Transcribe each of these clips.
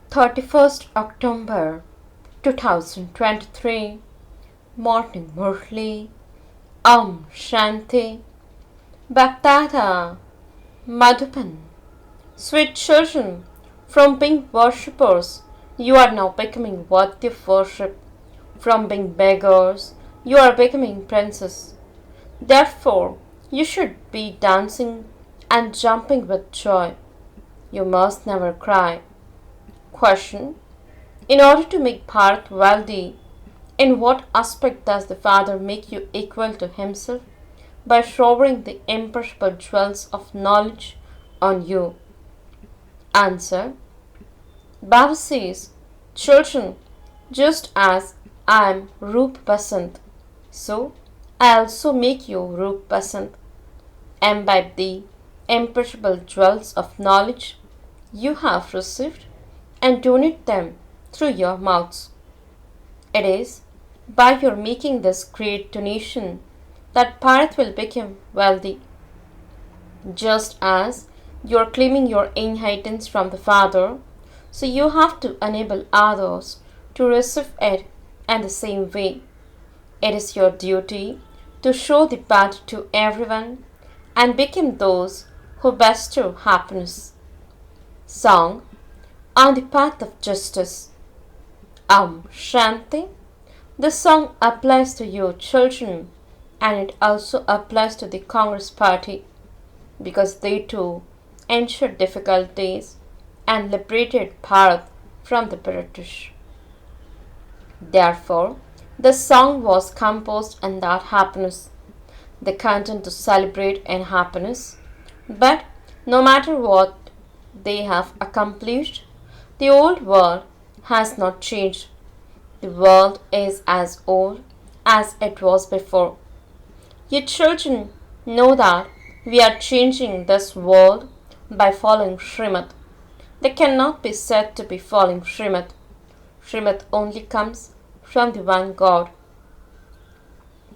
31st October 2023, Morning Murli, Shanti, BapDada, Madhuban. Sweet children, from being worshippers, you are now becoming worthy of worship. From being beggars, you are becoming princes. Therefore, you should be dancing and jumping with joy. You must never cry. Question: in order to make Bharat wealthy, in what aspect does the Father make you equal to himself? By showering the imperishable jewels of knowledge on you. Answer: Baba says, children, just as I am Roop Basant, so I also make you Roop Basant. Imbibe the imperishable jewels of knowledge you have received and donate them through your mouths. It is by your making this great donation that Bharat will become wealthy. Just as you are claiming your inheritance from the Father, so you have to enable others to receive it in the same way. It is your duty to show the path to everyone and become those who bestow happiness. Song on the path of justice. Shanti. This song applies to you children, and it also applies to the Congress party because they too ensured difficulties and liberated Bharat from the British. Therefore, this song was composed in that happiness, the content to celebrate in happiness. But no matter what they have accomplished, the old world has not changed. The world is as old as it was before. You children know that we are changing this world by following Srimad. They cannot be said to be following Srimad. Srimad only comes from the one God.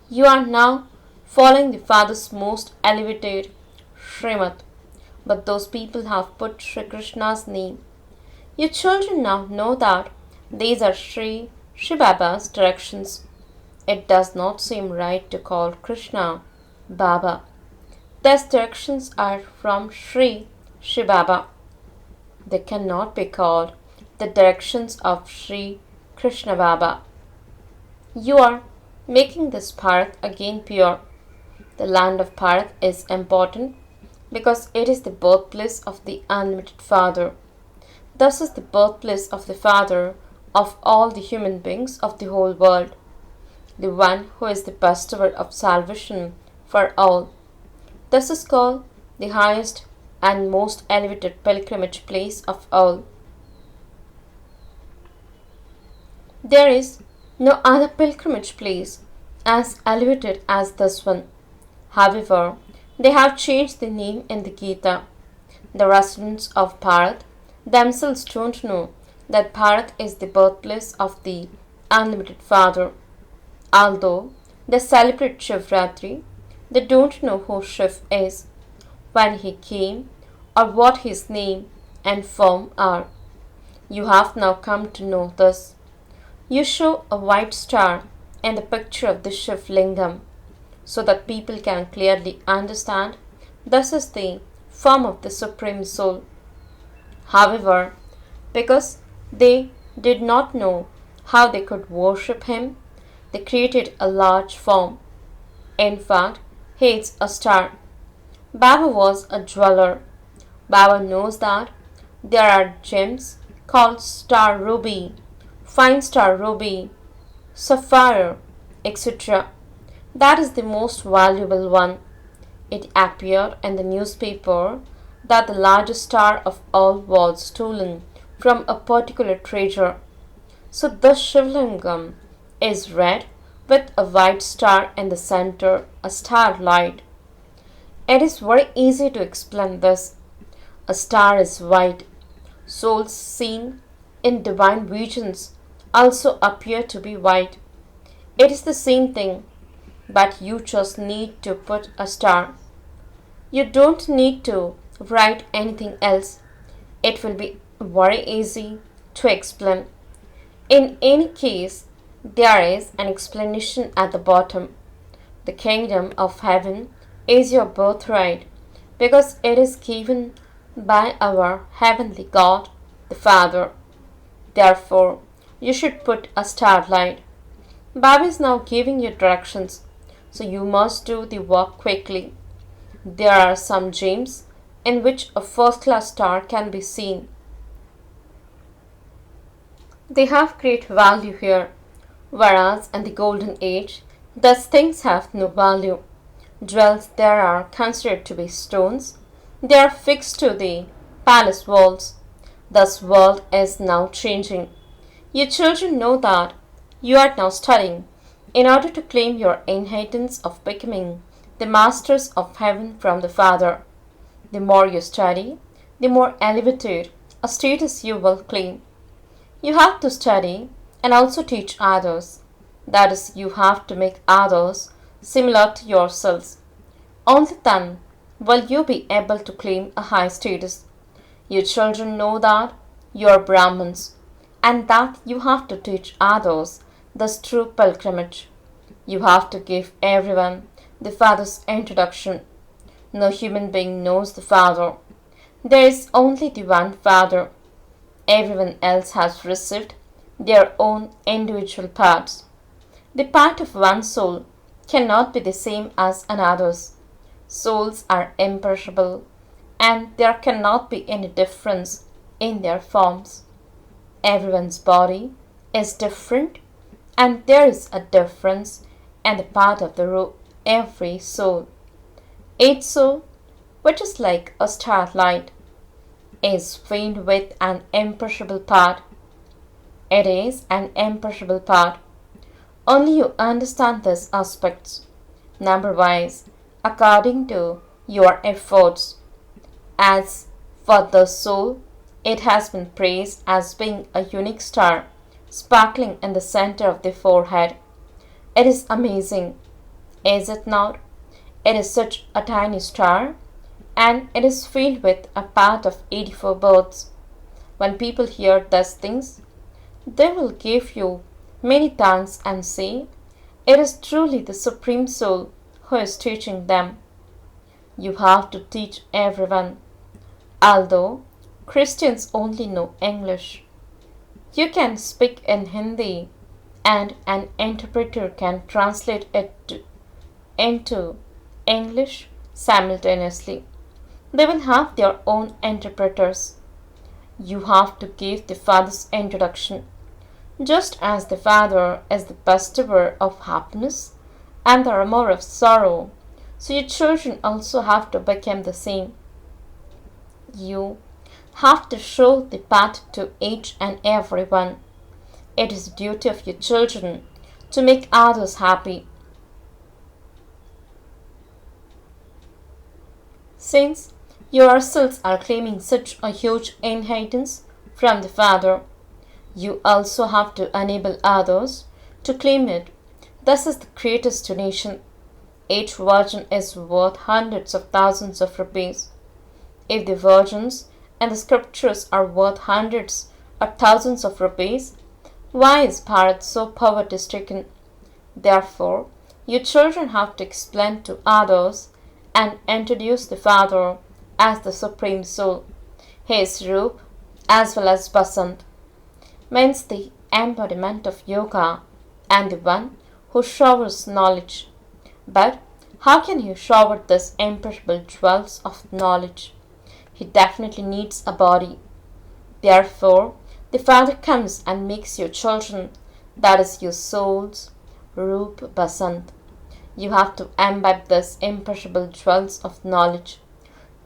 You are now following the Father's most elevated Srimad, but those people have put Sri Krishna's name. You children now know that these are shivbaba's directions. It does not seem right to call Krishna Baba. These directions are from Sri Shivbaba. They cannot be called the directions of Sri Krishna Baba. You are making this Bharat again pure. The land of Bharat is important because it is the birthplace of the unlimited Father. Thus is the birthplace of the Father of all the human beings of the whole world, the one who is the bestower of salvation for all. This is called the highest and most elevated pilgrimage place of all. There is no other pilgrimage place as elevated as this one. However, they have changed the name in the Gita. The residents of Bharat themselves don't know that Bharat is the birthplace of the unlimited Father. Although they celebrate Shivratri, they don't know who Shiv is, when he came, or what his name and form are. You have now come to know this. You show a white star in the picture of the Shiv Lingam so that people can clearly understand this is the form of the Supreme Soul. However, because they did not know how they could worship him, they created a large form. In fact, he is a star. Baba was a jeweler. Baba knows that there are gems called star ruby, fine star ruby, sapphire, etc. That is the most valuable one. It appeared in the newspaper that the largest star of all was stolen from a particular treasure. So the Shivlingam is red with a white star in the center, a starlight. It is very easy to explain this. A star is white. Souls seen in divine visions also appear to be white. It is the same thing, but you just need to put a star. You don't need to write anything else. It will be very easy to explain. In any case, there is an explanation at the bottom. The kingdom of heaven is your birthright because it is given by our heavenly God, the Father. Therefore, you should put a starlight. Baba is now giving you directions, so you must do the work quickly. There are some gems in which a first class star can be seen. They have great value here, whereas in the Golden Age, these things have no value. Jewels there are considered to be stones. They are fixed to the palace walls. This world is now changing. Your children know that you are now studying in order to claim your inheritance of becoming the masters of heaven from the Father. The more you study, the more elevated a status you will claim. You have to study and also teach others. That is, you have to make others similar to yourselves. Only then will you be able to claim a high status. Your children know that you are Brahmins and that you have to teach others this true pilgrimage. You have to give everyone the Father's introduction. No human being knows the Father. There is only the one Father. Everyone else has received their own individual parts. The part of one soul cannot be the same as another's. Souls are imperishable, and there cannot be any difference in their forms. Everyone's body is different, and there is a difference in the part of every soul. Each soul, which is like a starlight, is filled with an imperishable part. It is an imperishable part. Only you understand these aspects, number-wise, according to your efforts. As for the soul, it has been praised as being a unique star sparkling in the center of the forehead. It is amazing, is it not? It is such a tiny star, and it is filled with a part of 84 birds. When people hear these things, they will give you many thanks and say, it is truly the Supreme Soul who is teaching them. You have to teach everyone. Although Christians only know English, you can speak in Hindi and an interpreter can translate it into English simultaneously. They will have their own interpreters. You have to give the Father's introduction. Just as the Father is the bestower of happiness and the remover of sorrow, so your children also have to become the same. You have to show the path to each and every one. It is the duty of your children to make others happy. Since you yourselves are claiming such a huge inheritance from the Father, you also have to enable others to claim it. This is the greatest donation. Each virgin is worth hundreds of thousands of rupees. If the virgins and the scriptures are worth hundreds or thousands of rupees, why is Bharat so poverty-stricken? Therefore, your children have to explain to others and introduce the Father as the Supreme Soul. He is Roop as well as Basant, means the embodiment of yoga and the one who showers knowledge. But how can he shower these imperishable jewels of knowledge? He definitely needs a body. Therefore, the Father comes and makes your children, that is your souls, Roop Basant. You have to imbibe these imperishable jewels of knowledge.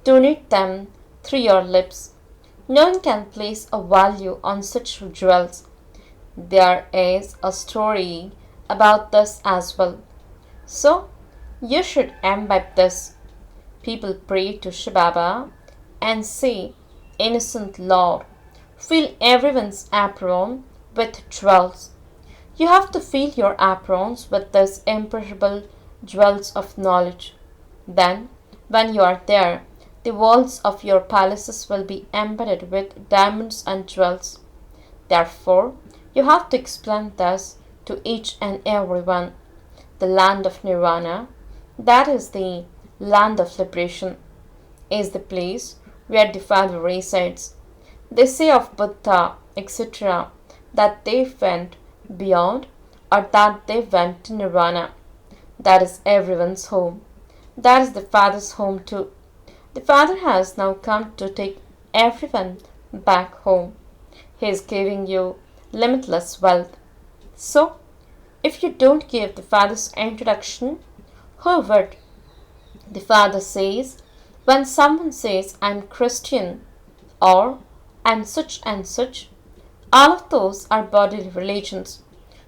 Donate them through your lips. No one can place a value on such jewels. There is a story about this as well. So, you should imbibe this. People pray to shivbaba and say, Innocent Lord, fill everyone's apron with jewels. You have to fill your aprons with these imperishable jewels of knowledge. Then, when you are there, the walls of your palaces will be embedded with diamonds and jewels. Therefore, you have to explain this to each and every one. The land of Nirvana, that is the land of liberation, is the place where the Father resides. They say of Buddha, etc., that they went beyond or that they went to Nirvana. That is everyone's home. That is the Father's home too. The Father has now come to take everyone back home. He is giving you limitless wealth. So, if you don't give the Father's introduction, who would? The Father says, when someone says, I'm Christian or I'm such and such, all of those are bodily religions.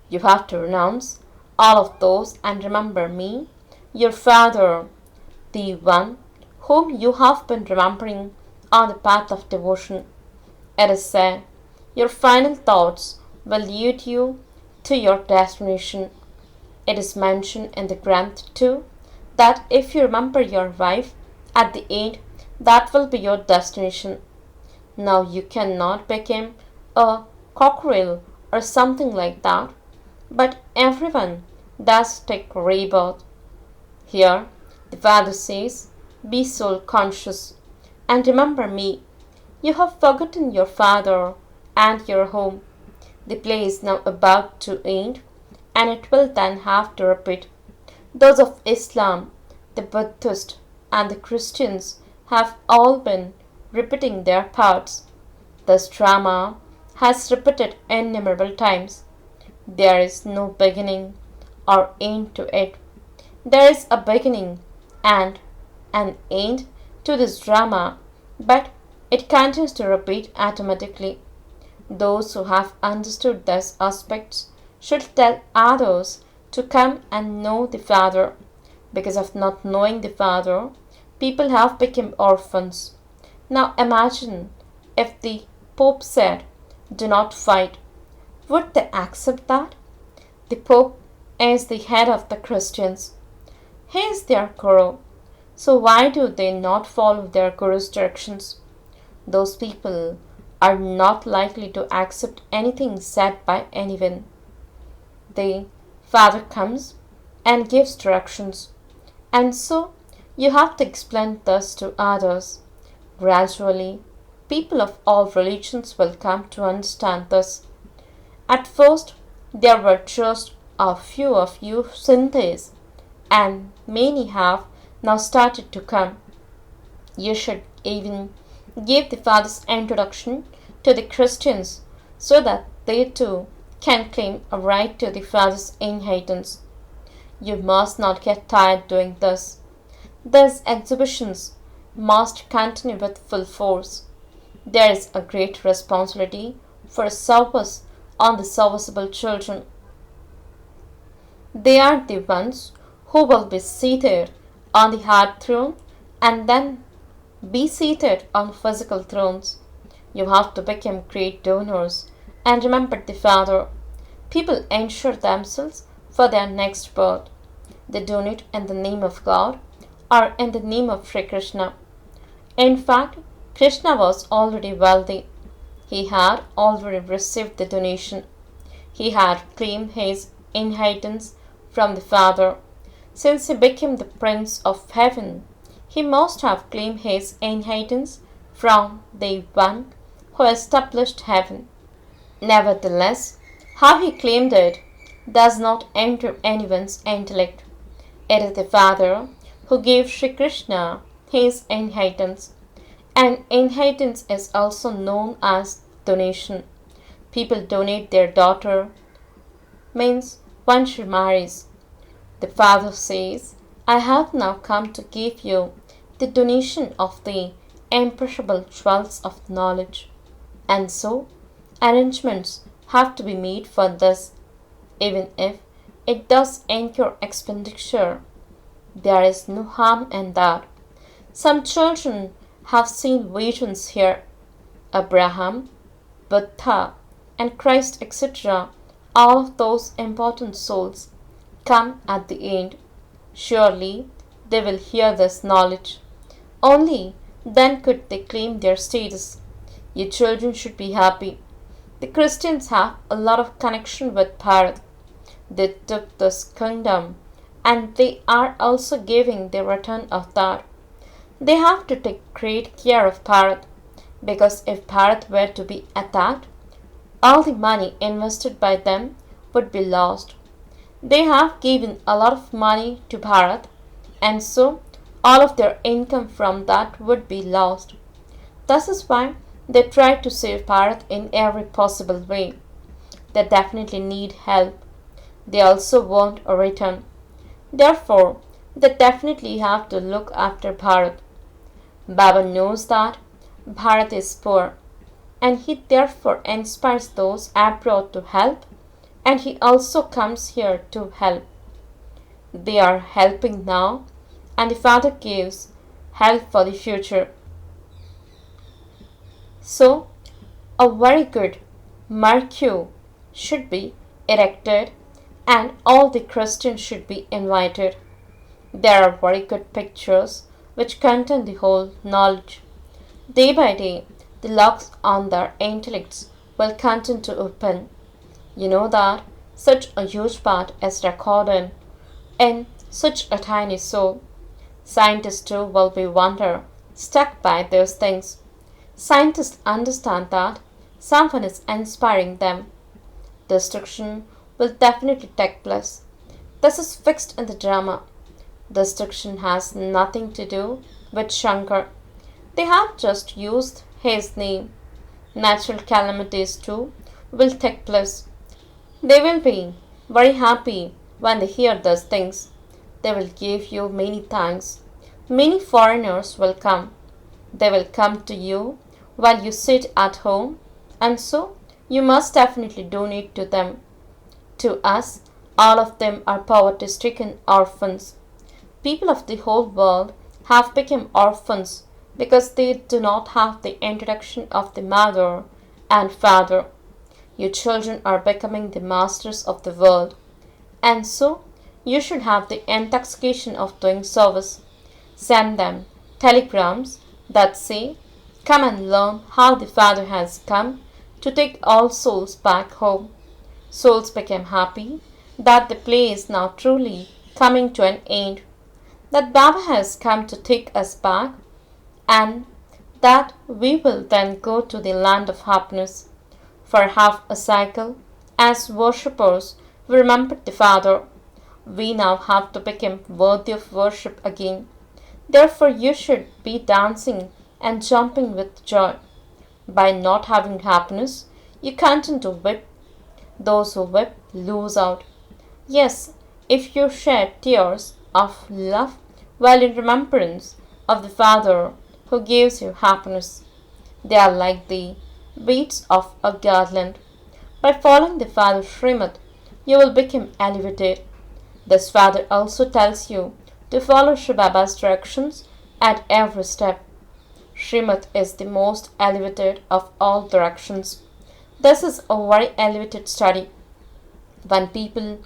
You have to renounce all of those and remember me, your Father, the one whom you have been remembering on the path of devotion. It is said, your final thoughts will lead you to your destination. It is mentioned in the Granth too that if you remember your wife at the end, that will be your destination. Now you cannot become a corporeal or something like that, but everyone does take rebirth. Here, the Father says, be soul conscious and remember me. You have forgotten your Father and your home. The play is now about to end and it will then have to repeat. Those of Islam, the Buddhists, and the Christians have all been repeating their parts. This drama has repeated innumerable times. There is no beginning or end to it. There is a beginning and an end to this drama, but it continues to repeat automatically. Those who have understood these aspects should tell others to come and know the Father. Because of not knowing the Father, people have become orphans. Now imagine if the Pope said, do not fight. Would they accept that? The Pope is the head of the Christians. He is their guru. So why do they not follow their guru's directions? Those people are not likely to accept anything said by anyone. The Father comes and gives directions, and so you have to explain this to others. Gradually, people of all religions will come to understand this. At first, there were just a few of you Sindhis, and many have now started to come. You should even give the Father's introduction to the Christians so that they too can claim a right to the Father's inheritance. You must not get tired doing this. These exhibitions must continue with full force. There is a great responsibility for service on the serviceable children. They are the ones who will be seated on the heart throne and then be seated on physical thrones. You have to become great donors and remember the Father. People ensure themselves for their next birth. They donate in the name of God or in the name of Sri Krishna. In fact, Krishna was already wealthy. He had already received the donation. He had claimed his inheritance from the Father. Since he became the Prince of Heaven, he must have claimed his inheritance from the one who established heaven. Nevertheless, how he claimed it does not enter anyone's intellect. It is the Father who gave Sri Krishna his inheritance. And inheritance is also known as donation. People donate their daughter, means when she marries. The Father says, I have now come to give you the donation of the imperishable jewels of knowledge. And so, arrangements have to be made for this, even if it does incur expenditure. There is no harm in that. Some children have seen visions here. Abraham, Buddha, and Christ, etc., all of those important souls come at the end. Surely they will hear this knowledge. Only then could they claim their status. Your children should be happy. The Christians have a lot of connection with Bharat. They took this kingdom and they are also giving the return of that. They have to take great care of Bharat because if Bharat were to be attacked, all the money invested by them would be lost. They have given a lot of money to Bharat and so all of their income from that would be lost. This is why they try to save Bharat in every possible way. They definitely need help. They also want a return. Therefore, they definitely have to look after Bharat. Baba knows that Bharat is poor and he therefore inspires those abroad to help and he also comes here to help. They are helping now and the Father gives help for the future. So, a very good marquee should be erected and all the Christians should be invited. There are very good pictures which contain the whole knowledge. Day by day, the locks on their intellects will continue to open. You know that such a huge part is recorded in such a tiny soul. Scientists too will be wonder struck by those things. Scientists understand that someone is inspiring them. Destruction will definitely take place. This is fixed in the drama. Destruction has nothing to do with Shankar. They have just used his name. Natural calamities too will take place. They will be very happy when they hear those things. They will give you many thanks. Many foreigners will come. They will come to you while you sit at home, and so you must definitely donate to them. To us, all of them are poverty stricken orphans. People of the whole world have become orphans because they do not have the introduction of the mother and father. You children are becoming the masters of the world, and so you should have the intoxication of doing service. Send them telegrams that say, "Come and learn how the Father has come to take all souls back home." Souls become happy that the play is now truly coming to an end, that Baba has come to take us back, and that we will then go to the land of happiness. For half a cycle, as worshippers, we remembered the Father. We now have to become worthy of worship again. Therefore, you should be dancing and jumping with joy. By not having happiness, you continue to whip. Those who whip lose out. Yes, if you shed tears of love while in remembrance of the Father who gives you happiness, they are like the beads of a garland. By following the Father Srimad, you will become elevated. This Father also tells you to follow Shivbaba's directions at every step. Srimad is the most elevated of all directions. This is a very elevated study. When people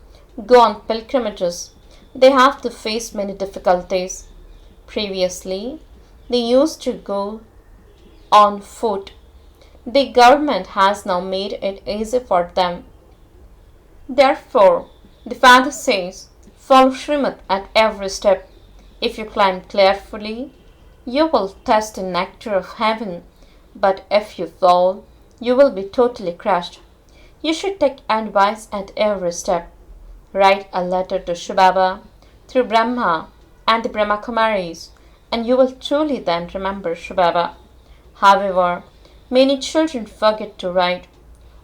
go on pilgrimages, they have to face many difficulties. Previously, they used to go on foot. The government has now made it easy for them. Therefore, the Father says, follow Srimad at every step. If you climb carefully, you will taste the nectar of heaven, but if you fall, you will be totally crushed. You should take advice at every step. Write a letter to Shivbaba through Bramha and the Brahma Kumaris, and you will truly then remember Shivbaba. However, many children forget to write.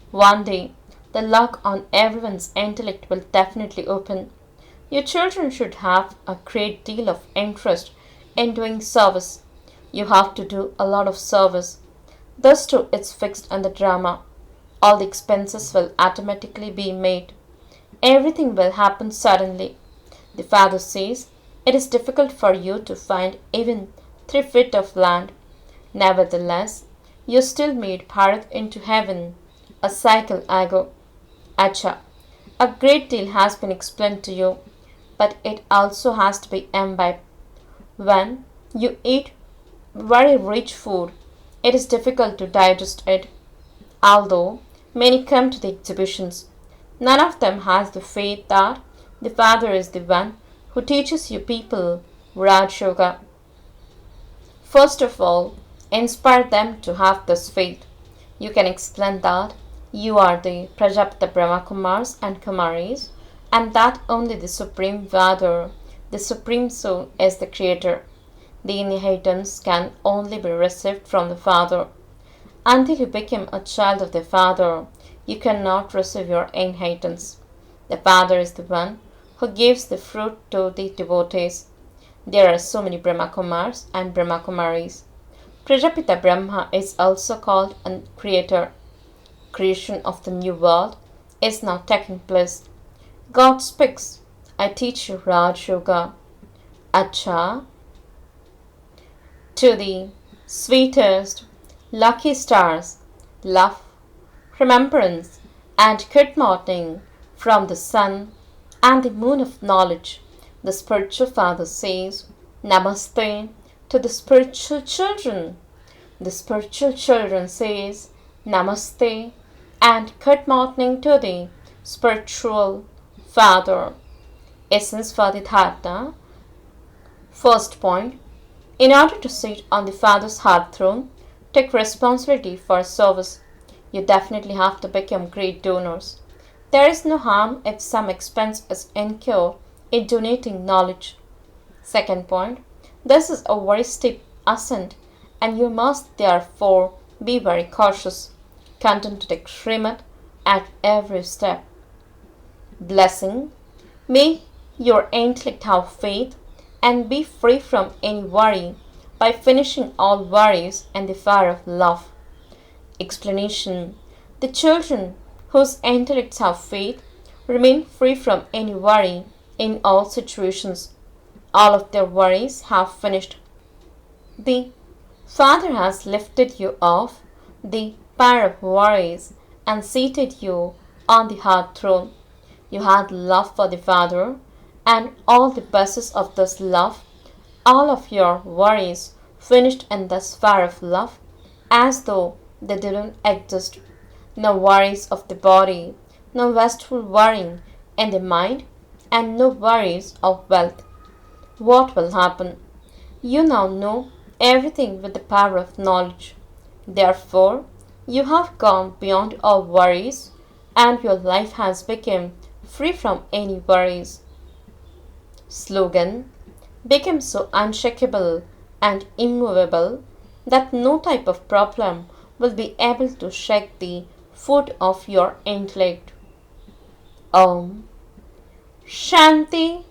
One day, the lock on everyone's intellect will definitely open. Your children should have a great deal of interest in doing service. You have to do a lot of service. Thus too it's fixed in the drama. All the expenses will automatically be made. Everything will happen suddenly. The Father says, it is difficult for you to find even 3 feet of land. Nevertheless, you still made Bharat into heaven, a cycle ago. Acha, a great deal has been explained to you, but it also has to be imbibed. When you eat very rich food, it is difficult to digest it. Although Many come to the exhibitions. None of them has the faith that the Father is the one who teaches you people Raj Yoga. First of all, inspire them to have this faith. You can explain that you are the Prajapita Brahma Kumaris and Kumaris, and that only the Supreme Father, the Supreme Soul, is the Creator. The inheritance can only be received from the Father. Until you become a child of the Father, you cannot receive your inheritance. The Father is the one who gives the fruit to the devotees. There are so many Brahma Kumars and Brahma Kumaris. Prajapita Brahma is also called a creator. Creation of the new world is now taking place. God speaks, I teach you Raj Yoga. Acha, to the sweetest, lucky stars, love, remembrance, and good morning from the sun and the moon of knowledge. The spiritual father says, Namaste to the spiritual children. The spiritual children says, Namaste and good morning to the spiritual father. Essence for the dharana. First point, in order to sit on the Father's heart throne, take responsibility for service. You definitely have to become great donors. There is no harm if some expense is incurred in donating knowledge. Second point, this is a very steep ascent and you must therefore be very cautious, content to take Srimad at every step. Blessing, may your intellect have faith and be free from any worry by finishing all worries in the fire of love. Explanation, the children whose intellects have faith remain free from any worry in all situations. All of their worries have finished. The Father has lifted you off the pyre of worries and seated you on the heart throne. You had love for the Father, and all the basis of this love, all of your worries finished in this fire of love, as though they didn't exist. No worries of the body, no wasteful worrying in the mind, and no worries of wealth. What will happen? You now know everything with the power of knowledge. Therefore, you have gone beyond all worries, and your life has become free from any worries. Slogan, become so unshakable and immovable that no type of problem will be able to shake the foot of your intellect. Om Shanti